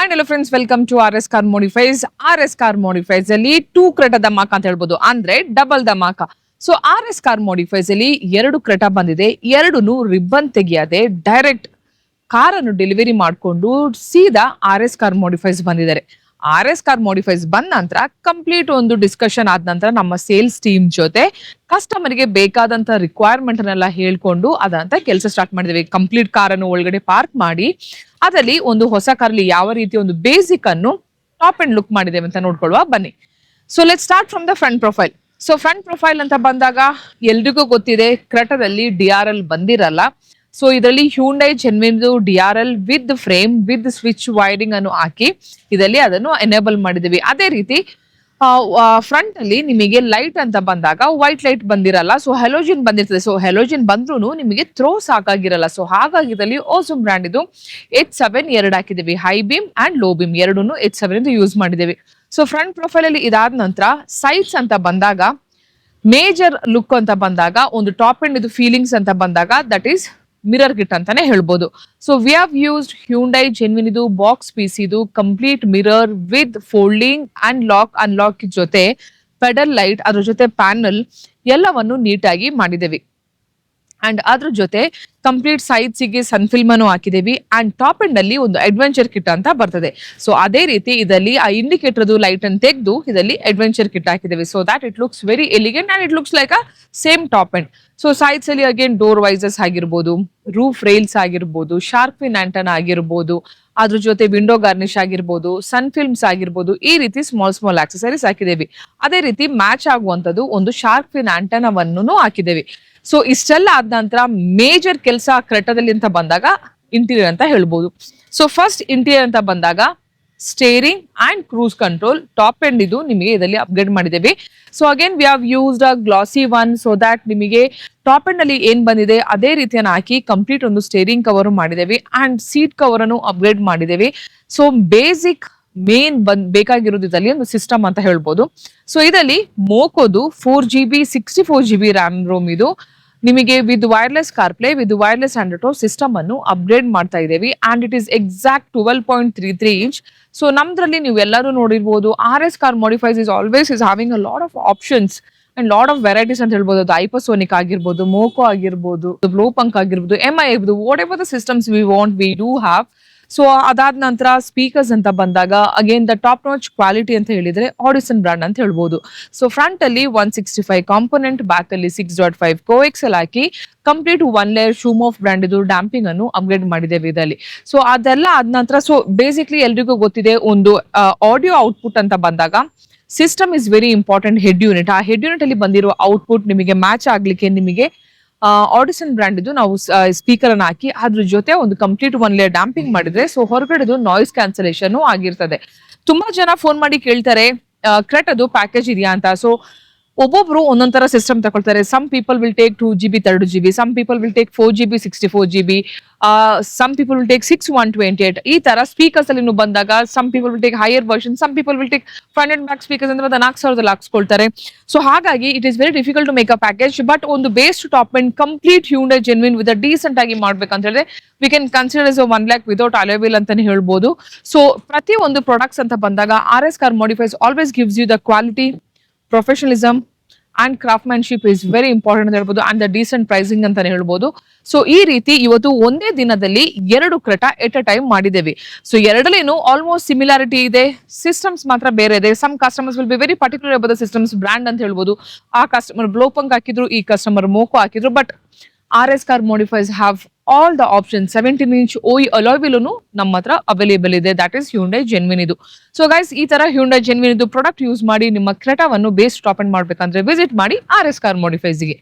And hello friends, welcome to R S car modifies. R S car modifies ಅಲ್ಲಿ 2 Creta ಧಮಾಕ ಅಂತ ಹೇಳ್ಬೋದು, ಅಂದ್ರೆ ಡಬಲ್ ಧಮಾಕ. So R S car modifies ಅಲ್ಲಿ 2 ಕ್ರೆಟಾ ಬಂದಿದೆ. 2 ರಿಬ್ಬನ್ ತೆಗಿಯದೆ ಡೈರೆಕ್ಟ್ ಕಾರನ್ನು ಡೆಲಿವರಿ ಮಾಡಿಕೊಂಡು ಸೀದಾ ಆರ್ ಎಸ್ ಕಾರ್ ಮೋಡಿಫೈಸ್ ಬಂದಿದ್ದಾರೆ. ಆರ್ ಎಸ್ ಕಾರ್ ಮೋಡಿಫೈಸ್ ಬಂದ ನಂತರ ಕಂಪ್ಲೀಟ್ ಒಂದು ಡಿಸ್ಕಷನ್ ಆದ ನಂತರ ನಮ್ಮ ಸೇಲ್ಸ್ ಟೀಮ್ ಜೊತೆ ಕಸ್ಟಮರ್ಗೆ ಬೇಕಾದಂತ ರಿಕ್ವೈರ್ಮೆಂಟ್ ಅನ್ನೆಲ್ಲ ಹೇಳ್ಕೊಂಡು ಅದಂತ ಕೆಲಸ ಸ್ಟಾರ್ಟ್ ಮಾಡಿದ್ವಿ. ಕಂಪ್ಲೀಟ್ ಕಾರನ್ನು ಒಳಗಡೆ ಪಾರ್ಕ್ ಮಾಡಿ ಅದರಲ್ಲಿ ಒಂದು ಹೊಸ ಕಾರಲ್ಲಿ ಯಾವ ರೀತಿ ಒಂದು ಬೇಸಿಕ್ ಅನ್ನು ಟಾಪ್ ಅಂಡ್ ಲುಕ್ ಮಾಡಿದ್ದೇವೆ ಅಂತ ನೋಡ್ಕೊಳ್ಳುವ ಬನ್ನಿ. So let start from the front profile. So front profile ಅಂತ ಬಂದಾಗ ಎಲ್ರಿಗೂ ಗೊತ್ತಿದೆ, ಕ್ರೆಟಾದಲ್ಲಿ DRL ಬಂದಿರಲ್ಲ. ಸೊ ಇದರಲ್ಲಿ Hyundai genuine DRL with frame with switch wiring ಅನ್ನು ಹಾಕಿ ಇದರಲ್ಲಿ ಅದನ್ನು ಎನೇಬಲ್ ಮಾಡಿದೀವಿ. ಅದೇ ರೀತಿ ಫ್ರಂಟ್ ಅಲ್ಲಿ ನಿಮಗೆ ಲೈಟ್ ಅಂತ ಬಂದಾಗ ವೈಟ್ ಲೈಟ್ ಬಂದಿರಲ್ಲ, ಸೊ ಹೆಲೋಜಿನ್ ಬಂದಿರ್ತದೆ. ಸೊ ಹೆಲೋಜಿನ್ ಬಂದ್ರೂ ನಿಮಗೆ ಥ್ರೋ ಸಾಕಾಗಿರಲ್ಲ. ಸೊ ಹಾಗಾಗಿ ಇದರಲ್ಲಿ ಓಸಮ್ ಬ್ರ್ಯಾಂಡ್ ಇದು H7 ಎರಡು ಹಾಕಿದೀವಿ, high beam and low beam ಎರಡನ್ನು H7 ಯೂಸ್ ಮಾಡಿದೀವಿ. ಸೊ ಫ್ರಂಟ್ ಪ್ರೊಫೈಲ್ ಅಲ್ಲಿ ಇದಾದ ನಂತರ ಸೈಡ್ಸ್ ಅಂತ ಬಂದಾಗ ಮೇಜರ್ ಲುಕ್ ಅಂತ ಬಂದಾಗ ಒಂದು ಟಾಪ್ ಅಂಡ್ ಇದು ಫೀಲಿಂಗ್ಸ್ ಅಂತ ಬಂದಾಗ ದಟ್ ಈಸ್ ಮಿರರ್ ಕಿಟ್ ಅಂತಾನೆ ಹೇಳ್ಬೋದು. So we have used Hyundai genuine ಇದು ಬಾಕ್ಸ್ ಪೀಸ್, ಇದು complete mirror with folding and lock unlock ಜೊತೆ ಪೆಡಲ್ ಲೈಟ್, ಅದ್ರ ಜೊತೆ ಪ್ಯಾನಲ್ ಎಲ್ಲವನ್ನು ನೀಟಾಗಿ ಮಾಡಿದ್ದೇವೆ. ಅಂಡ್ ಅದ್ರ ಜೊತೆ ಕಂಪ್ಲೀಟ್ ಸೈಡ್ಸಿಗೆ ಸನ್ ಫಿಲ್ಮ್ ಅನ್ನು ಹಾಕಿದೇವಿ. ಅಂಡ್ ಟಾಪ್ ಎಂಡ್ ಅಲ್ಲಿ ಒಂದು ಅಡ್ವೆಂಚರ್ ಕಿಟ್ ಅಂತ ಬರ್ತದೆ. ಸೊ ಅದೇ ರೀತಿ ಇದರಲ್ಲಿ ಆ ಇಂಡಿಕೇಟರ್ ಲೈಟ್ ಅನ್ನು ತೆಗೆದು ಇದರಲ್ಲಿ ಅಡ್ವೆಂಚರ್ ಕಿಟ್ ಹಾಕಿದ್ದೇವೆ. So that it looks very elegant and it looks like a same top end. So sides ಅಲ್ಲಿ ಅಗೇನ್ ಡೋರ್ ವೈಸಸ್ ಆಗಿರ್ಬೋದು, ರೂಫ್ ರೈಲ್ಸ್ ಆಗಿರ್ಬೋದು, ಶಾರ್ಕ್ ಫಿನ್ ಆಂಟನ್ ಆಗಿರ್ಬೋದು, ಅದ್ರ ಜೊತೆ ವಿಂಡೋ ಗಾರ್ನಿಶ್ ಆಗಿರ್ಬೋದು, ಸನ್ ಫಿಲ್ಮ್ಸ್ ಆಗಿರ್ಬೋದು, ಈ ರೀತಿ ಸ್ಮಾಲ್ ಆಕ್ಸೆಸರೀಸ್ ಹಾಕಿದೇವಿ. ಅದೇ ರೀತಿ ಮ್ಯಾಚ್ ಆಗುವಂತದ್ದು ಒಂದು ಶಾರ್ಕ್ ಫಿನ್ ಆಂಟನವನ್ನು ಹಾಕಿದೇವಿ. ಸೊ ಇಷ್ಟೆಲ್ಲ ಆದ ನಂತರ ಮೇಜರ್ ಕೆಲಸ ಕ್ರೆಟಾದಲ್ಲಿ ಅಂತ ಬಂದಾಗ ಇಂಟೀರಿಯರ್ ಅಂತ ಹೇಳ್ಬೋದು. ಸೊ ಫಸ್ಟ್ ಇಂಟೀರಿಯರ್ ಅಂತ ಬಂದಾಗ steering and cruise control top end ಇದು ನಿಮಗೆ ಇದರಲ್ಲಿ ಅಪ್ಗ್ರೇಡ್ ಮಾಡಿದ್ದೇವೆ. So again we have used a glossy one, so that ನಿಮಗೆ ಟಾಪ್ ಎಂಡ್ ಅಲ್ಲಿ ಏನ್ ಬಂದಿದೆ ಅದೇ ರೀತಿಯನ್ನು ಹಾಕಿ ಕಂಪ್ಲೀಟ್ ಒಂದು ಸ್ಟೇರಿಂಗ್ ಕವರ್ ಮಾಡಿದ್ದೇವೆ ಅಂಡ್ ಸೀಟ್ ಕವರ್ ಅನ್ನು ಅಪ್ಗ್ರೇಡ್ ಮಾಡಿದ್ದೇವೆ. ಸೊ ಬೇಸಿಕ್ ಮೇನ್ ಬೇಕಾಗಿರೋದು ಇದರಲ್ಲಿ ಒಂದು ಸಿಸ್ಟಮ್ ಅಂತ ಹೇಳ್ಬೋದು. ಸೊ ಇದರಲ್ಲಿ ಮೋಕೋದು 4GB 64GB ರ್ಯಾಮ್ ರೋಮ್ ಇದು ನಿಮಗೆ with wireless CarPlay with wireless Android system ಅನ್ನು ಅಪ್ಗ್ರೇಡ್ ಮಾಡ್ತಾ ಇದ್ದೇವೆ. And it is exact 12.33 inch. So ನಮ್ದ್ರಲ್ಲಿ ನೀವು ಎಲ್ಲರೂ ನೋಡಿರ್ಬೋದು, R S car modifies is always is having a lot of options and lot of varieties ಅಂತ ಹೇಳ್ಬೋದು. ಅದು ಐಪಸೋನಿಕ್ ಆಗಿರ್ಬೋದು, ಮೋಕೋ ಆಗಿರ್ಬೋದು, ಬ್ಲೋ ಪಂಕ್ ಆಗಿರ್ಬೋದು, MI ಆಗಿರ್ಬೋದು, what ever the systems we want we do have. So ಅದಾದ ನಂತರ ಸ್ಪೀಕರ್ಸ್ ಅಂತ ಬಂದಾಗ again the top notch quality ಅಂತ ಹೇಳಿದ್ರೆ ಆಡಿಸನ್ ಬ್ರಾಂಡ್ ಅಂತ ಹೇಳ್ಬೋದು. ಸೊ ಫ್ರಂಟ್ ಅಲ್ಲಿ 165 ಕಾಂಪೋನೆಂಟ್, ಬ್ಯಾಕ್ ಅಲ್ಲಿ 6.5 ಕೋಎಕ್ಸೆಲ್ ಹಾಕಿ ಕಂಪ್ಲೀಟ್ 1 ಲೇಯರ್ ಶೂಮೋಫ್ ಬ್ರಾಂಡ್ ಇದು ಡ್ಯಾಂಪಿಂಗ್ ಅನ್ನು ಅಪ್ಗ್ರೇಡ್ ಮಾಡಿದ್ದೇವೆ ಇದರಲ್ಲಿ. ಸೊ ಅದೆಲ್ಲ ಆದ ನಂತರ ಸೊ ಬೇಸಿಕ್ಲಿ ಎಲ್ರಿಗೂ ಗೊತ್ತಿದೆ, ಒಂದು ಆಡಿಯೋ ಔಟ್ಪುಟ್ ಅಂತ ಬಂದಾಗ system is very important. Head unit, ಆ ಹೆಡ್ ಯೂನಿಟ್ ಅಲ್ಲಿ ಬಂದಿರುವ ಔಟ್ಪುಟ್ ನಿಮಗೆ ಮ್ಯಾಚ್ ಆಗ್ಲಿಕ್ಕೆ ನಿಮಗೆ ಆಡಿಸನ್ ಬ್ರ್ಯಾಂಡ್ ಇದು ನಾವು ಸ್ಪೀಕರ್ ಅನ್ನು ಹಾಕಿ ಅದ್ರ ಜೊತೆ ಒಂದು ಕಂಪ್ಲೀಟ್ 1 ಲೇಯರ್ ಡ್ಯಾಂಪಿಂಗ್ ಮಾಡಿದ್ರೆ ಸೊ ಹೊರಗಡೆದು ನಾಯ್ಸ್ ಕ್ಯಾನ್ಸಲೇಷನ್ ಆಗಿರ್ತದೆ. ತುಂಬಾ ಜನ ಫೋನ್ ಮಾಡಿ ಕೇಳ್ತಾರೆ ಕ್ರೆಟಾದು ಪ್ಯಾಕೇಜ್ ಇದೆಯಾ ಅಂತ. ಸೊ ಒಬ್ಬೊಬ್ರು ಒಂದೊಂದ್ ತರ ಸಿಸ್ಟಮ್ ತಗೊಳ್ತಾರೆ. Some people will take 2GB 32GB, some people will take 4GB 64GB, some people will take 6 128. ಈ ತರ ಸ್ಪೀಕರ್ಸ್ ಅಲ್ಲಿ ಬಂದಾಗ some people will take higher version, some people will take 500 back speakers ಅಂದ್ರೆ 4,000 ಹಾಕ್ಸ್ಕೊಳ್ತಾರೆ. ಸೊ ಹಾಗಾಗಿ it is very difficult to make a package. But ಒಂದು base to top and complete Hyundai genuine with decent ಆಗಿ ಮಾಡ್ಬೇಕಂತ ಹೇಳಿದ್ರೆ we can consider is 1 lakh without alloy wheel ಅಂತಾನೆ ಹೇಳ್ಬೋದು. So ಪ್ರತಿ ಒಂದು ಪ್ರಾಡಕ್ಟ್ಸ್ ಅಂತ ಬಂದಾಗ R S car modifies always gives you the quality, professionalism and craftsmanship is very important ಅಂತ ಹೇಳ್ಬೋದು, ಅಂಡ್ ದ ಡೀಸೆಂಟ್ ಪ್ರೈಸಿಂಗ್ ಅಂತಾನೆ ಹೇಳ್ಬೋದು. ಸೊ ಈ ರೀತಿ ಇವತ್ತು ಒಂದೇ ದಿನದಲ್ಲಿ 2 ಕ್ರೆಟಾ ಎಟ್ ಅ ಟೈಮ್ ಮಾಡಿದ್ದೇವೆ. ಸೊ ಎರಡಲೇನು ಆಲ್ಮೋಸ್ಟ್ ಸಿಮಿಲಾರಿಟಿ ಇದೆ, ಸಿಸ್ಟಮ್ಸ್ ಮಾತ್ರ ಬೇರೆ ಇದೆ. Some customers will be very particular about the systems brand ಅಂತ ಹೇಳ್ಬೋದು. ಆ ಕಸ್ಟಮರ್ ಬ್ಲೋ ಪಂಕ್ ಹಾಕಿದ್ರು, ಈ ಕಸ್ಟಮರ್ ಮೋಕೋ ಹಾಕಿದ್ರು. But R S car modifies have all the option. 17 inch OE alloy wheel ನಮ್ಮ ಹತ್ರ ಅವೈಲೇಬಲ್ ಇದೆ, ದಟ್ ಇಸ್ ಹ್ಯೂಂಡೈ ಜೆನ್ವಿನ್ ಇದು. ಸೊ ಗೈಸ್, ಈ ತರ ಹ್ಯೂಂಡೈ ಜೆನ್ವಿನ್ ಇದು ಪ್ರಾಡಕ್ಟ್ ಯೂಸ್ ಮಾಡಿ ನಿಮ್ಮ ಕ್ರೆಟಾವನ್ನು ಬೇಸ್ ಟಾಪ್ ಅಂಡ್ ಮಾಡ್ಬೇಕಂದ್ರೆ ವಿಸಿಟ್ ಮಾಡಿ ಆರ್ ಎಸ್ ಕಾರ್ ಮೋಡಿಫೈಸ್ಗೆ.